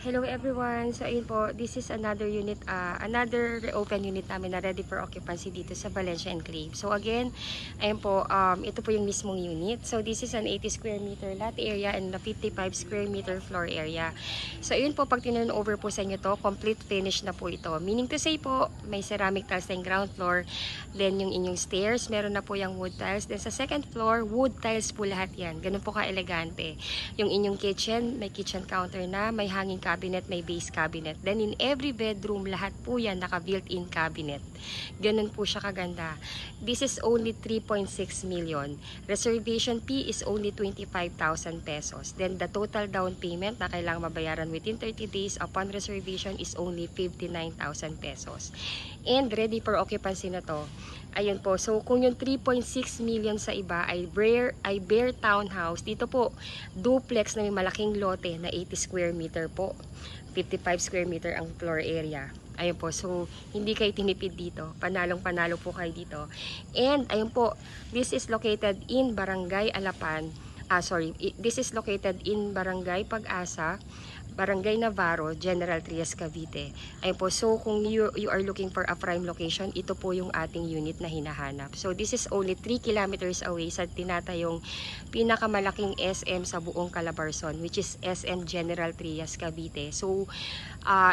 Hello everyone! So ayun po, this is another unit, another open unit namin na ready for occupancy dito sa Valencia Enclave. So again, ayun po, ito po yung mismong unit. So this is an 80 square meter lot area and a 55 square meter floor area. So ayun po, pag tinurn over po sa inyo to, complete finish na po ito. Meaning to say po, may ceramic tiles na yung ground floor, then yung inyong stairs, meron na po yung wood tiles. Then sa second floor, wood tiles po lahat yan. Ganun po ka-elegante. Yung inyong kitchen, may kitchen counter na, may hanging cabinet, may base cabinet. Then in every bedroom, lahat po yan naka built-in cabinet. Ganun po siya kaganda. This is only 3.6 million. Reservation fee is only 25,000 pesos. Then the total down payment na kailangang mabayaran within 30 days upon reservation is only 59,000 pesos. And ready for occupancy na to. Ayun po. So kung yung 3.6 million sa iba ay bare townhouse, dito po duplex na may malaking lote na 80 square meter po. 55 square meter ang floor area. Ayun po. So hindi kayo tinipid dito. Panalong-panalo po kayo dito. And ayun po, this is located in Barangay Alapan. This is located in Barangay Pag-asa, Barangay Navarro, General Trias, Cavite. Ayun po, so kung you are looking for a prime location, ito po yung ating unit na hinahanap. So this is only 3 kilometers away sa tinatayong pinakamalaking SM sa buong Calabarzon, which is SM General Trias, Cavite. So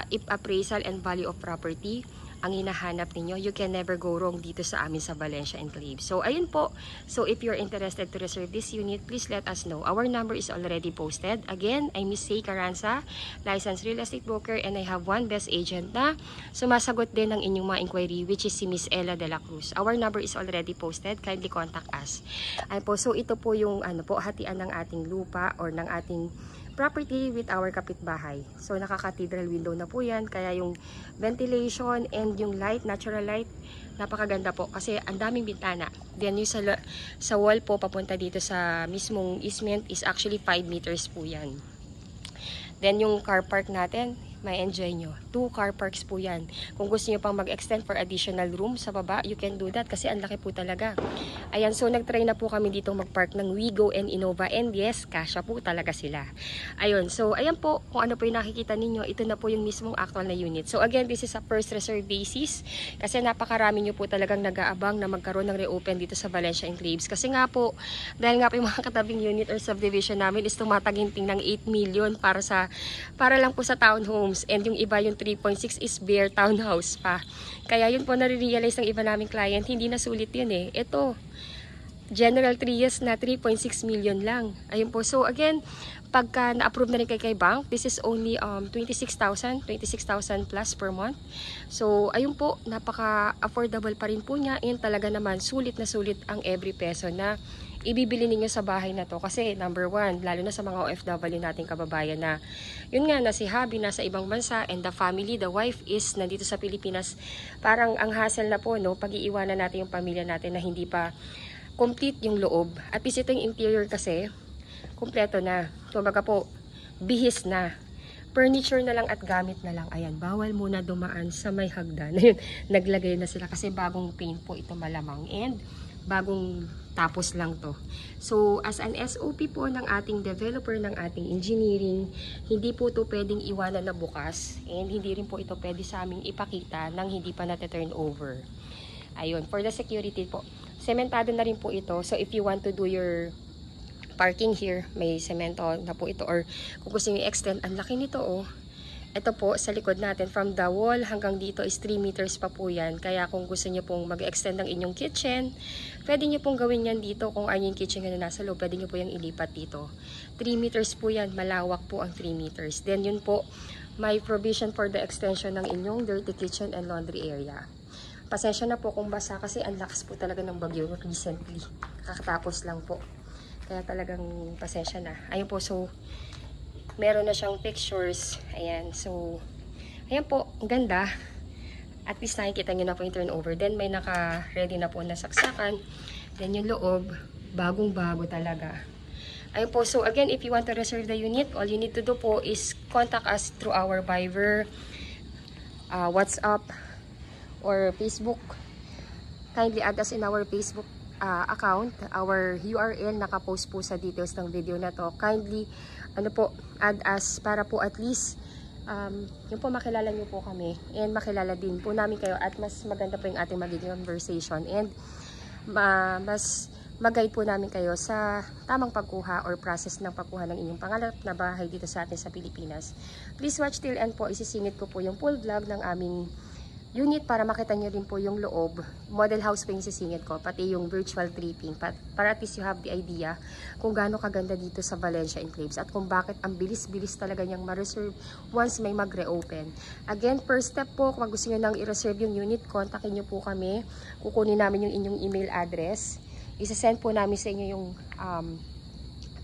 if appraisal and value of property ang hinahanap ninyo, you can never go wrong dito sa amin sa Valencia Enclave. So ayun po, so if you're interested to reserve this unit, please let us know. Our number is already posted. Again, I'm Miss Say Caranza, licensed real estate broker, and I have one best agent na sumasagot din ng inyong mga inquiry, which is si Miss Ella de la Cruz. Our number is already posted. Kindly contact us. Ayun po, so ito po yung hatian ng ating lupa or ng ating property with our kapitbahay. So naka-cathedral window na po yan, kaya yung ventilation and yung light, natural light, napakaganda po kasi ang daming bintana. Then yung sa wall po papunta dito sa mismong easement is actually 5 meters po yan. Then yung car park natin, may enjoy nyo. 2 car parks po yan. Kung gusto nyo pang mag-extend for additional room sa baba, you can do that kasi ang laki po talaga. Ayan, so nag-try na po kami dito mag-park ng Wigo and Innova, and yes, kasya po talaga sila. Ayun, so ayan po, kung ano po yung nakikita ninyo, ito na po yung mismong actual na unit. So again, this is a first reserve basis kasi napakarami nyo po talagang nag-aabang na magkaroon ng reopen dito sa Valencia Enclaves. Kasi nga po, dahil nga po yung mga katabing unit or subdivision namin is tumataginting ng 8 million para lang po sa townhome. And yung iba yung 3.6 is bare townhouse pa. Kaya yun po nare-realize ng iba naming client, hindi na sulit yun eh. Ito, General Trias na 3.6 million lang. Ayun po. So again, pagka na-approve na rin kay bank, this is only 26,000 plus per month. So ayun po, napaka-affordable pa rin po niya, and talaga naman sulit na sulit ang every peso na ibibili ninyo sa bahay na to. Kasi number one, lalo na sa mga OFW nating kababayan na yun nga, na si hubby nasa ibang bansa and the family, the wife is nandito sa Pilipinas. Parang ang hassle na po, no, pag-iiwanan natin yung pamilya natin na hindi pa complete yung loob. At least ito yung interior kasi kumpleto na. Kumbaga po, bihis na. Furniture na lang at gamit na lang. Ayan, bawal muna dumaan sa may hagdan. Ayun, naglagay na sila kasi bagong paint po ito malamang. And bagong tapos lang to. So, as an SOP po ng ating developer, ng ating engineering, hindi po ito pwedeng iwanan na bukas. And hindi rin po ito pwede sa aming ipakita nang hindi pa natin-turn over. Ayun, for the security po. Sementado na rin po ito. So, if you want to do your parking here, may semento na po ito. Or kung gusto nyo i-extend, ang laki nito oh. Ito po sa likod natin, from the wall hanggang dito is 3 meters pa po yan. Kaya kung gusto nyo pong mag-extend ng inyong kitchen, pwede nyo pong gawin yan dito. Kung ayun yung kitchen na nasa loob, pwede nyo po yung ilipat dito. 3 meters po yan, malawak po ang 3 meters. Then yun po, may provision for the extension ng inyong dirty kitchen and laundry area. Pasensya na po kung basa kasi ang lakas po talaga ng bagyo recently. Kakatapos lang po. Kaya talagang pasensya na. Ayun po, so meron na siyang pictures. Ayan, so ayan po, ang ganda. At least nakikita nyo na po yung turnover. Then may naka-ready na po na saksakan. Then yung loob, bagong-bago talaga. Ayun po, so again, if you want to reserve the unit, all you need to do po is contact us through our Viber, WhatsApp, or Facebook. Kindly add us in our Facebook account. Our URL nakapost po sa details ng video na to. Kindly add us para po at least yung po makilala nyo po kami and makilala din po namin kayo at mas maganda po yung ating magiging conversation and mas mag-guide po namin kayo sa tamang pagkuha or process ng pagkuha ng inyong pangarap na bahay dito sa atin sa Pilipinas. Please watch till end po, isisingit ko po yung full vlog ng aming unit para makita nyo rin po yung loob. Model house po yung sisingit ko, pati yung virtual tripping, para at least you have the idea kung gaano kaganda dito sa Valencia Enclaves at kung bakit ang bilis-bilis talaga niyang ma-reserve once may mag-reopen. Again, first step po, kung gusto nyo nang i-reserve yung unit, kontakin nyo po kami. Kukunin namin yung inyong email address. Isa-send po namin sa inyo yung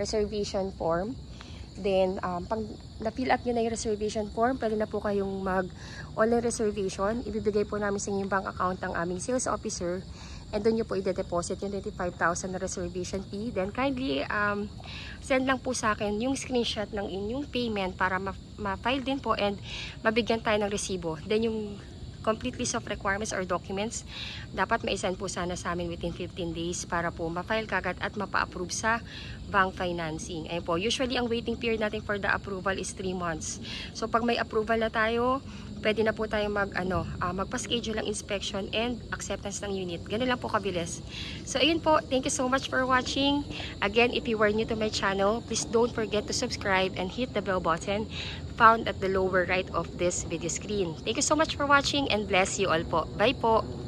reservation form. Then, pag na-fill up nyo na yung reservation form, pwede na po kayong mag-online reservation. Ibibigay po namin sa inyo yung bank account ng aming sales officer. And doon nyo po i-deposit yung 25,000 na reservation fee. Then, kindly send lang po sa akin yung screenshot ng inyong payment para ma-file din po and mabigyan tayo ng resibo. Then, yung complete list of requirements or documents, dapat ma-send po sana sa amin within 15 days para po ma-file kagad at mapa-approve sa bank financing. Ayun po, usually ang waiting period natin for the approval is 3 months. So pag may approval na tayo, pwede na po tayo magpa-schedule ng inspection and acceptance ng unit. Ganun lang po kabilis. So ayun po, thank you so much for watching. Again, if you were new to my channel, please don't forget to subscribe and hit the bell button found at the lower right of this video screen. Thank you so much for watching and bless you all po. Bye po!